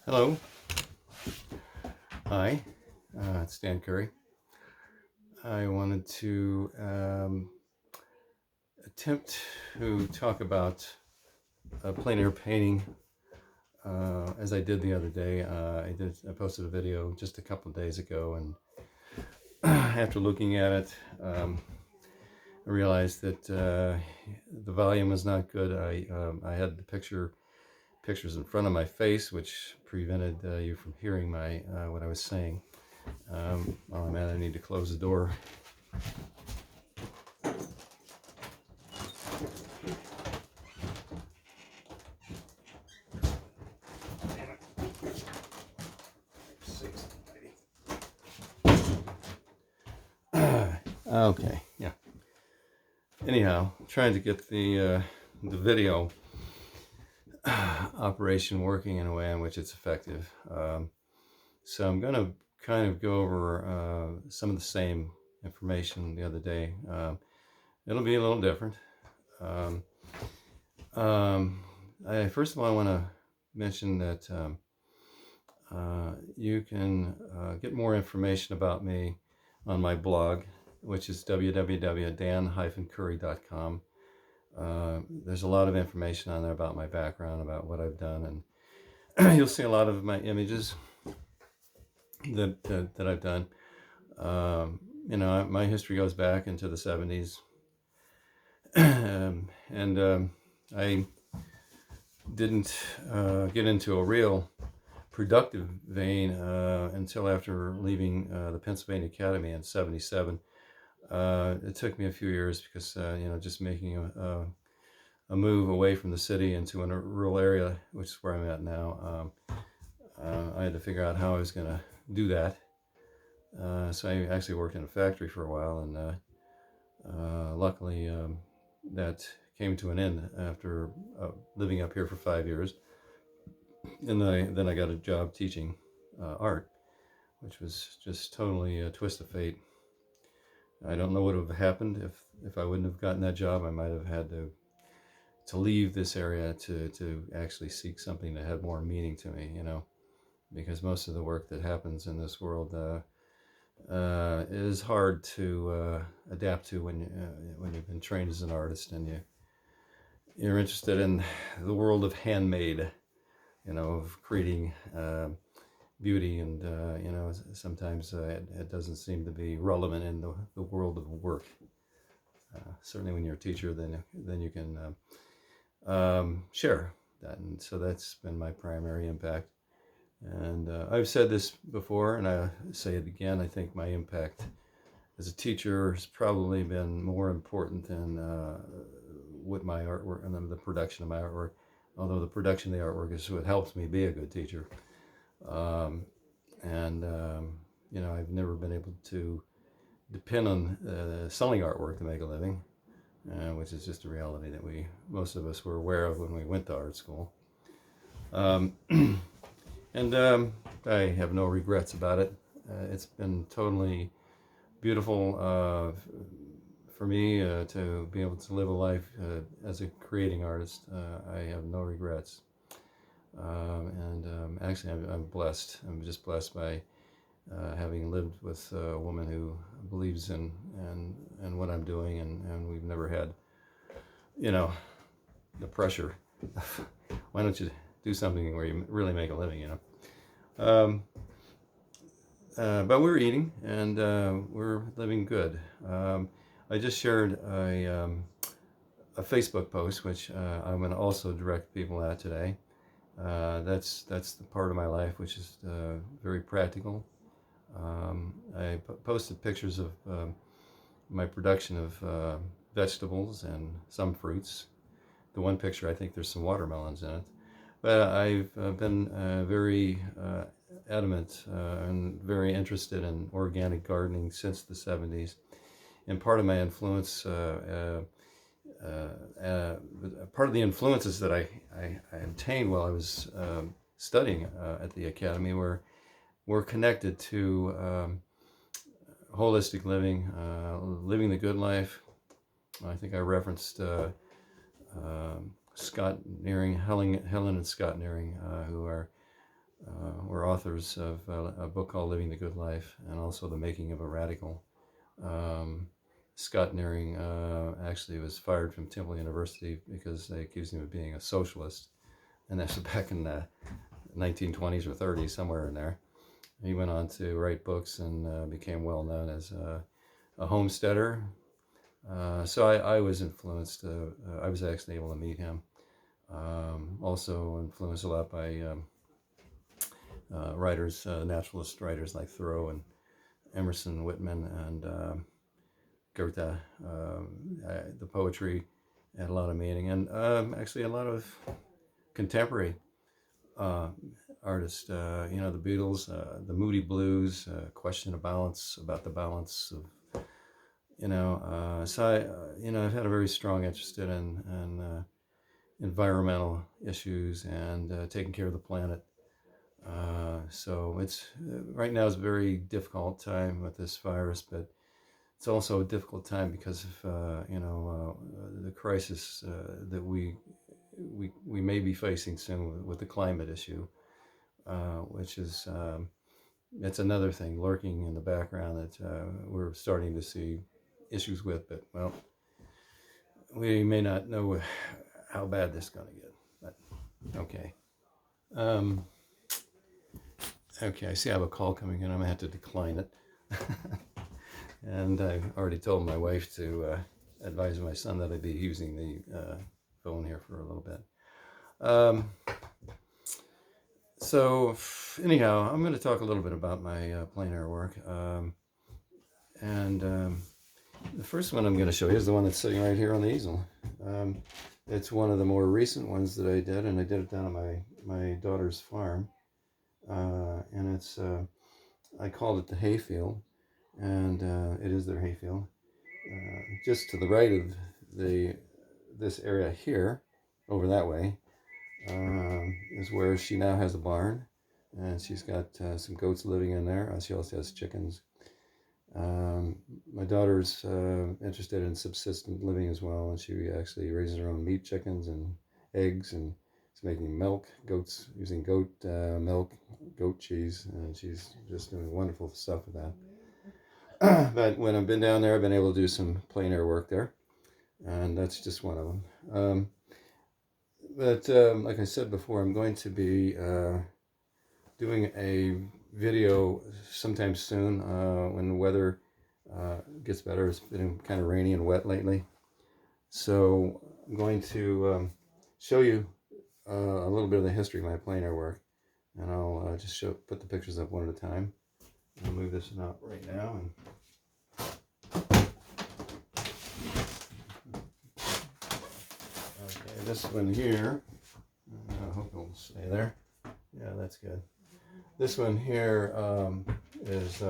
Hello. Hi. It's Dan Curry. I wanted to attempt to talk about plein air painting as I did the other day. I posted a video just a couple of days ago, and after looking at it, I realized that the volume was not good. I had the pictures in front of my face, which prevented you from hearing my what I was saying. While I'm at it, I need to close the door. Okay, yeah. Anyhow, trying to get the video operation working in a way in which it's effective. So I'm going to kind of go over some of the same information the other day. It'll be a little different. Um, First of all, I want to mention that you can get more information about me on my blog, which is www.dan-curry.com. There's a lot of information on there about my background, about what I've done, and you'll see a lot of my images that I've done. My history goes back into the 70s, and I didn't get into a real productive vein until after leaving the Pennsylvania Academy in '77. It took me a few years because just making a move away from the city into a rural area, which is where I'm at now. I had to figure out how I was going to do that. So I actually worked in a factory for a while, and luckily that came to an end after living up here for 5 years. And then I got a job teaching art, which was just totally a twist of fate. I don't know what would have happened if I wouldn't have gotten that job. I might have had to leave this area to actually seek something that had more meaning to me, because most of the work that happens in this world is hard to adapt to when you've been trained as an artist and you're interested in the world of handmade, of creating beauty, and sometimes it doesn't seem to be relevant in the world of work. Certainly, when you're a teacher, then you can share that, and so that's been my primary impact. And I've said this before, and I say it again. I think my impact as a teacher has probably been more important than what my artwork and the production of my artwork. Although the production of the artwork is what helps me be a good teacher. I've never been able to depend on selling artwork to make a living, which is just a reality that most of us were aware of when we went to art school. Um, I have no regrets about it. It's been totally beautiful for me to be able to live a life as a creating artist. I have no regrets. Actually, I'm blessed. I'm just blessed by having lived with a woman who believes in and what I'm doing, and we've never had, the pressure. Why don't you do something where you really make a living, but we're eating and we're living good. I just shared a Facebook post, which I'm going to also direct people at today. That's the part of my life which is very practical. I posted pictures of my production of vegetables and some fruits. The one picture, I think there's some watermelons in it. But I've been very adamant and very interested in organic gardening since the 70s. And part of my influence, part of the influences that I obtained while I was studying at the academy were connected to holistic living, living the good life. I think I referenced Scott Nearing, Helen and Scott Nearing, who are were authors of a book called Living the Good Life and also The Making of a Radical. Scott Nearing actually was fired from Temple University because they accused him of being a socialist, and that's back in the 1920s or 30s, somewhere in there. He went on to write books and became well known as a homesteader. So I was influenced. I was actually able to meet him. Also influenced a lot by writers, naturalist writers like Thoreau and Emerson, Whitman, and Goethe. The poetry had a lot of meaning, and actually a lot of contemporary artists. The Beatles, the Moody Blues, Question of Balance, about the balance of, so I've had a very strong interest in environmental issues and taking care of the planet. So it's right now is a very difficult time with this virus, but it's also a difficult time because of the crisis that we may be facing soon with the climate issue, which is it's another thing lurking in the background that we're starting to see issues with. But well, we may not know how bad this is going to get. But okay. Okay, I see I have a call coming in. I'm gonna have to decline it. And I've already told my wife to advise my son that I'd be using the phone here for a little bit. So anyhow, I'm going to talk a little bit about my plein air work. And the first one I'm going to show you is the one that's sitting right here on the easel. It's one of the more recent ones that I did, and I did it down at my daughter's farm. And it's, I called it the hayfield, and it is their hayfield. Just to the right of this area here, over that way, is where she now has a barn, and she's got some goats living in there. She also has chickens. My daughter's interested in subsistent living as well, and she actually raises her own meat chickens and eggs, and is making milk, goats, using goat milk, goat cheese, and she's just doing wonderful stuff with that. But when I've been down there, I've been able to do some plein air work there, and that's just one of them. But like I said before, I'm going to be doing a video sometime soon when the weather gets better. It's been kind of rainy and wet lately. So I'm going to show you a little bit of the history of my plein air work. And I'll just put the pictures up one at a time. I'll move this out right now. Okay, this one here, I hope it'll stay there. Yeah, that's good. This one here is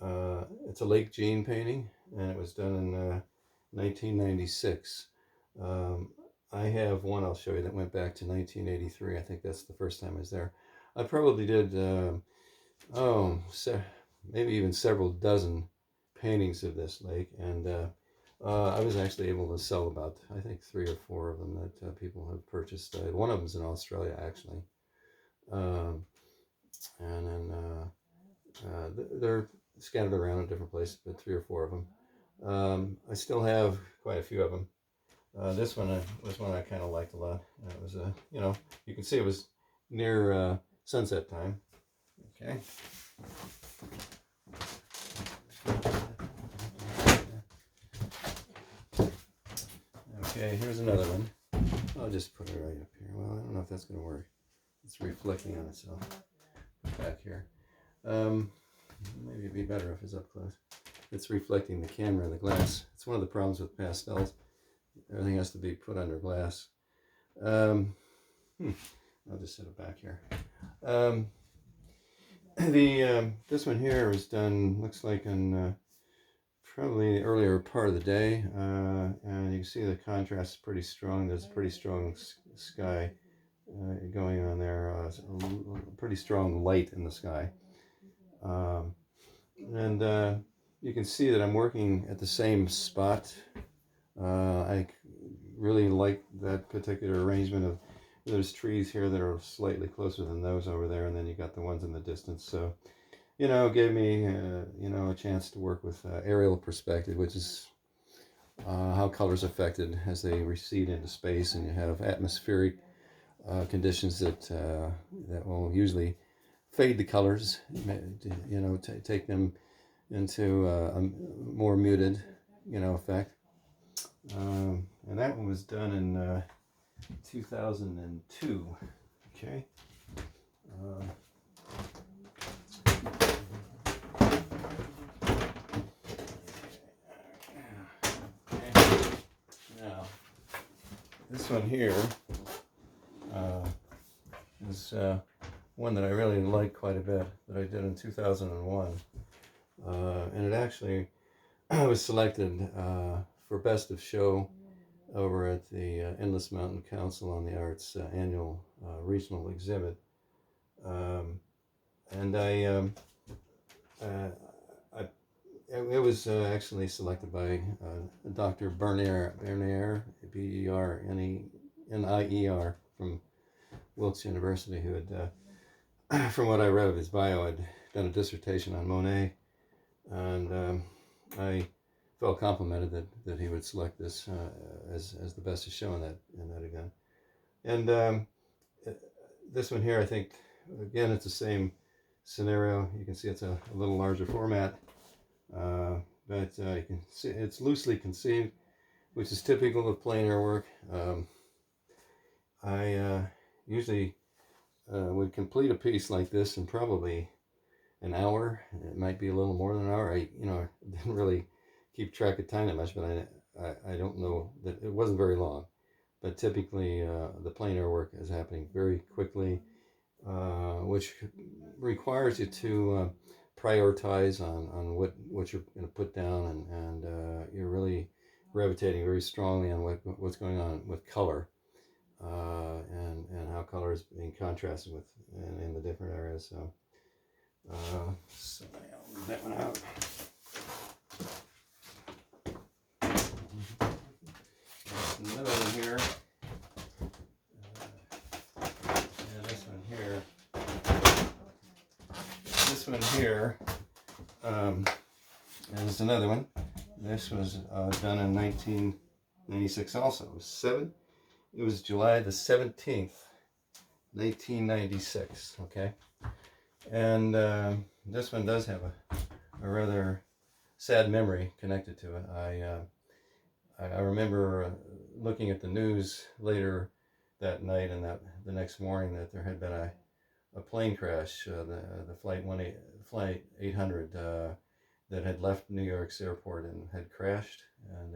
it's a Lake Jean painting, and it was done in 1996. I have one I'll show you that went back to 1983. I think that's the first time I was there. I probably did, maybe even several dozen paintings of this lake, and I was actually able to sell about, I think, 3 or 4 of them that people have purchased. One of them's in Australia, actually. And then they're scattered around in different places, but 3 or 4 of them. I still have quite a few of them. This one was one I kind of liked a lot. It was you can see it was near sunset time. Okay. Okay, here's another one. I'll just put it right up here. Well, I don't know if that's going to work. It's reflecting on itself. Back here. Maybe it'd be better if it's up close. It's reflecting the camera and the glass. It's one of the problems with pastels. Everything has to be put under glass. I'll just set it back here. This one here was done, looks like in probably the earlier part of the day, and you can see the contrast is pretty strong. There's a pretty strong sky going on there, pretty strong light in the sky. And you can see that I'm working at the same spot. I really like that particular arrangement of there's trees here that are slightly closer than those over there, and then you got the ones in the distance. So, you know, it gave me, you know, a chance to work with aerial perspective, which is how colors affected as they recede into space, and you have atmospheric conditions that will usually fade the colors, you know, take them into a more muted, you know, effect. And that one was done in 2002. Okay. Now, this one here is one that I really like quite a bit, that I did in 2001. And it actually was selected for Best of Show over at the Endless Mountain Council on the Arts annual regional exhibit. And it was actually selected by Dr. Bernier, Bernier, from Wilkes University, who had, from what I read of his bio, had done a dissertation on Monet, and I felt complimented that he would select this as the best of show in that event. And this one here, I think, again, it's the same scenario. You can see it's a little larger format, but you can see it's loosely conceived, which is typical of plein air work. I usually would complete a piece like this in probably an hour. It might be a little more than an hour. I didn't really keep track of time that much, but I don't know that it wasn't very long. But typically, the plein air work is happening very quickly, which requires you to prioritize on what you're going to put down, and you're really gravitating very strongly on what's going on with color, and how color is being contrasted with in the different areas. So I'll move that one out. There's another one here. This one here is another one. This was done in 1996 also. It was July the 17th, 1996, okay? And this one does have a rather sad memory connected to it. I remember looking at the news later that night and the next morning that there had been a plane crash, the flight 800 that had left New York's airport and had crashed, and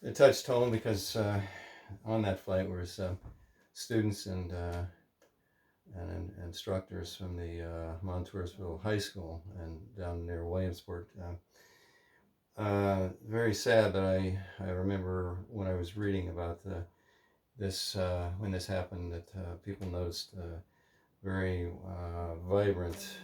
it touched home because on that flight was students and instructors from the Montoursville High School and down near Williamsport. Very sad, but I remember when I was reading about this when this happened, that people noticed very vibrant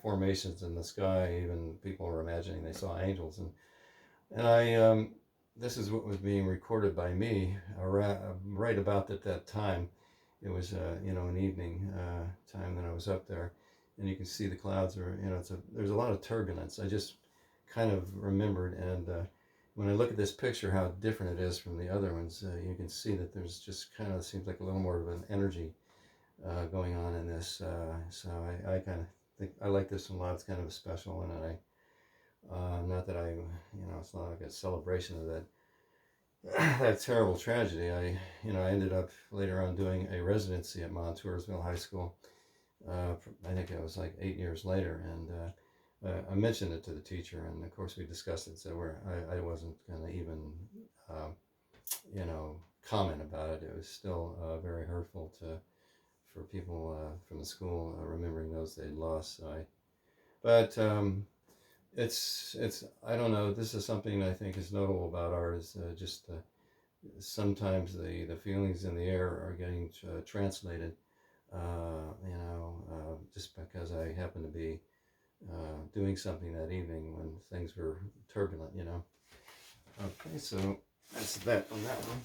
formations in the sky. Even people were imagining they saw angels, and I this is what was being recorded by me right about at that time. It was an evening time that I was up there, and you can see the clouds are there's a lot of turbulence. I just kind of remembered, and when I look at this picture, how different it is from the other ones, you can see that there's just kind of seems like a little more of an energy going on in this. So I kind of think I like this one a lot. It's kind of a special one, and not that it's not like a celebration of that terrible tragedy. I ended up later on doing a residency at Montoursville High School. I think it was like 8 years later, and I mentioned it to the teacher, and of course we discussed it. So I wasn't going to even comment about it. It was still very hurtful for people from the school remembering those they'd lost. So it's I don't know. This is something I think is notable about art, is just sometimes the feelings in the air are getting translated. Just because I happen to be doing something that evening when things were turbulent. Okay, so that's that on that one.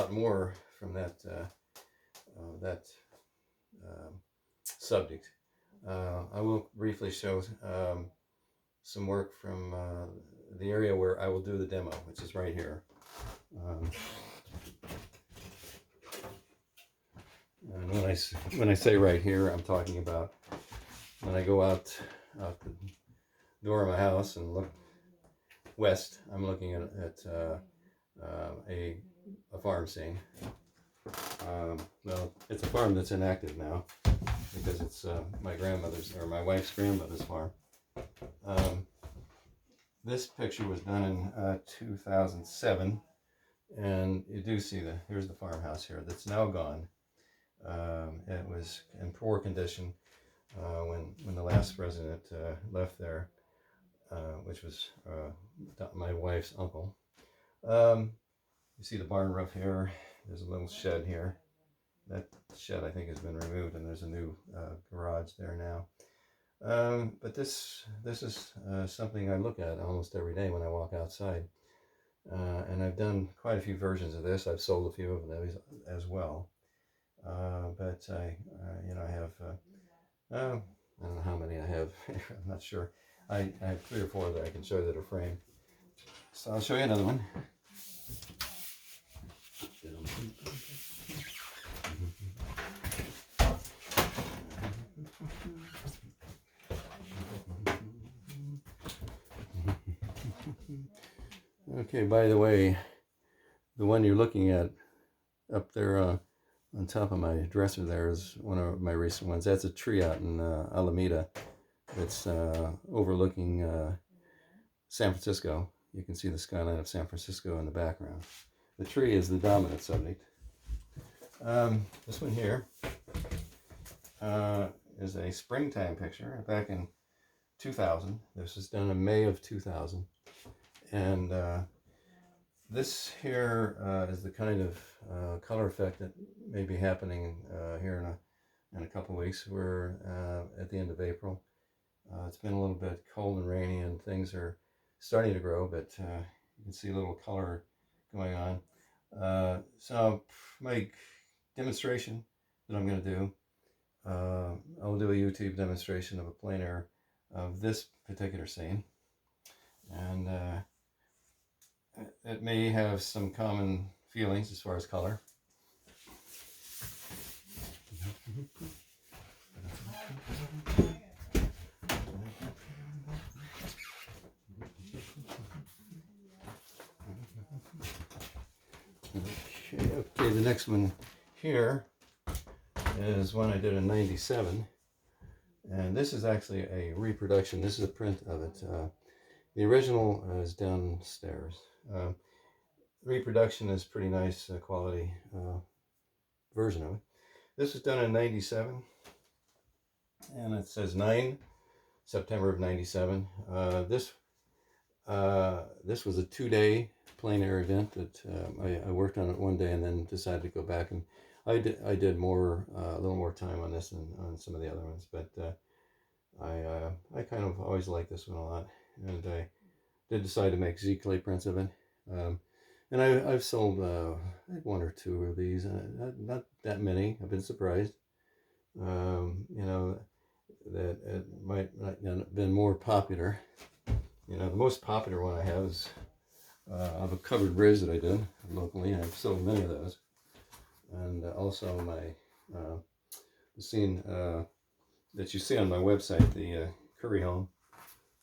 lot more from that subject. I will briefly show some work from the area where I will do the demo, which is right here. And when I say right here, I'm talking about when I go out the door of my house and look west. I'm looking at a farm scene. Well, it's a farm that's inactive now because it's my grandmother's or my wife's grandmother's farm. This picture was done in 2007, and you do see here's the farmhouse here that's now gone. It was in poor condition when the last resident left there, which was my wife's uncle. You see the barn roof here. There's a little shed here. That shed, I think, has been removed, and there's a new garage there now. But this is something I look at almost every day when I walk outside. And I've done quite a few versions of this. I've sold a few of those as well. But I have, I don't know how many I have. I'm not sure. I have 3 or 4 that I can show you that are framed. So I'll show you another one. Okay, by the way, the one you're looking at up there on top of my dresser there is one of my recent ones. That's a tree out in Alameda. It's overlooking San Francisco. You can see the skyline of San Francisco in the background. The tree is the dominant subject. This one here is a springtime picture back in 2000. This was done in May of 2000. And this here is the kind of color effect that may be happening here in a couple of weeks. We're at the end of April. It's been a little bit cold and rainy, and things are starting to grow, but you can see a little color going on. So my demonstration that I'm going to do, I'll do a YouTube demonstration of a plein air of this particular scene, and it may have some common feelings as far as color. Okay, the next one here is one I did in '97, and this is actually a reproduction. This is a print of it. The original is downstairs. Reproduction is pretty nice quality version of it. This was done in '97, and it says 9 September of '97. This was a 2-day plein air event that I worked on it one day and then decided to go back, and I did more a little more time on this than on some of the other ones, but I kind of always liked this one a lot, and I did decide to make Z clay prints of it. And I've sold 1 or 2 of these, not that many. I've been surprised. That it might not have been more popular. The most popular one I have is of a covered bridge that I did locally, and I've sold many of those. And also the scene that you see on my website, the Curry Home,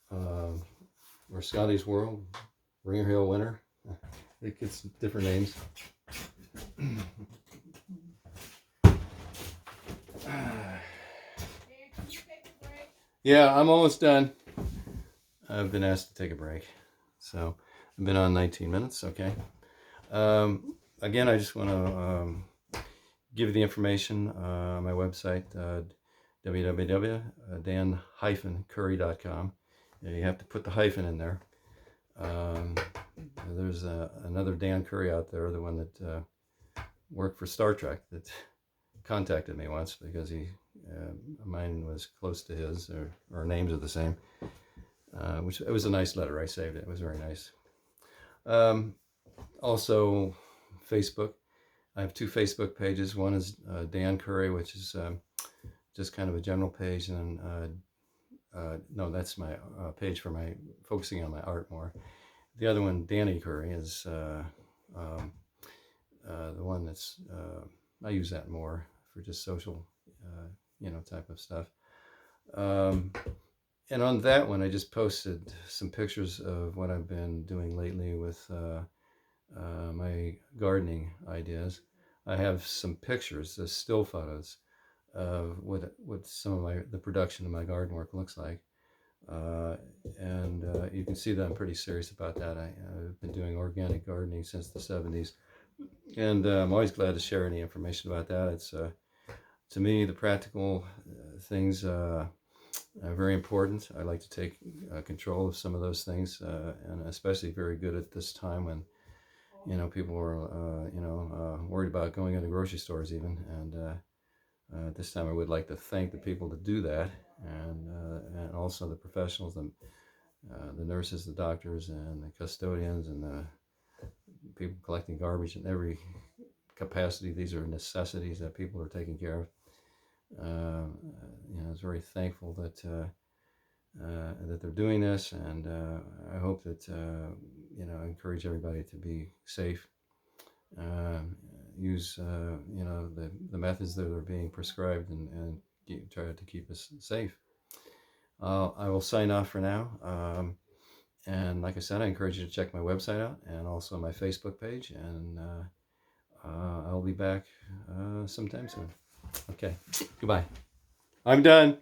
or Scotty's World, Ringer Hill Winter. It gets different names. Yeah, I'm almost done. I've been asked to take a break. So I've been on 19 minutes, okay. Again, I just want to give you the information on my website, www.dan-curry.com. You have to put the hyphen in there. There's another Dan Curry out there, the one that worked for Star Trek, that contacted me once because mine was close to his, or our names are the same. Which it was a nice letter. I saved it. It was very nice. Also, Facebook. I have two Facebook pages. One is Dan Curry, which is just kind of a general page, and no, that's my page for my focusing on my art more. The other one, Danny Curry, is the one that's I use that more for just social, type of stuff. And on that one, I just posted some pictures of what I've been doing lately with my gardening ideas. I have some pictures, the still photos of what some of the production of my garden work looks like. And you can see that I'm pretty serious about that. I've been doing organic gardening since the 70s, and I'm always glad to share any information about that. It's to me, the practical things are very important. I like to take control of some of those things, and especially very good at this time when people are worried about going into grocery stores even. And at this time, I would like to thank the people that do that, and also the professionals, the nurses, the doctors, and the custodians, and the people collecting garbage in every capacity. These are necessities that people are taking care of. I was very thankful that they're doing this, and I hope that I encourage everybody to be safe. Use the methods that are being prescribed, and try to keep us safe. I will sign off for now. And like I said, I encourage you to check my website out and also my Facebook page. And I'll be back sometime soon. Okay, goodbye. I'm done.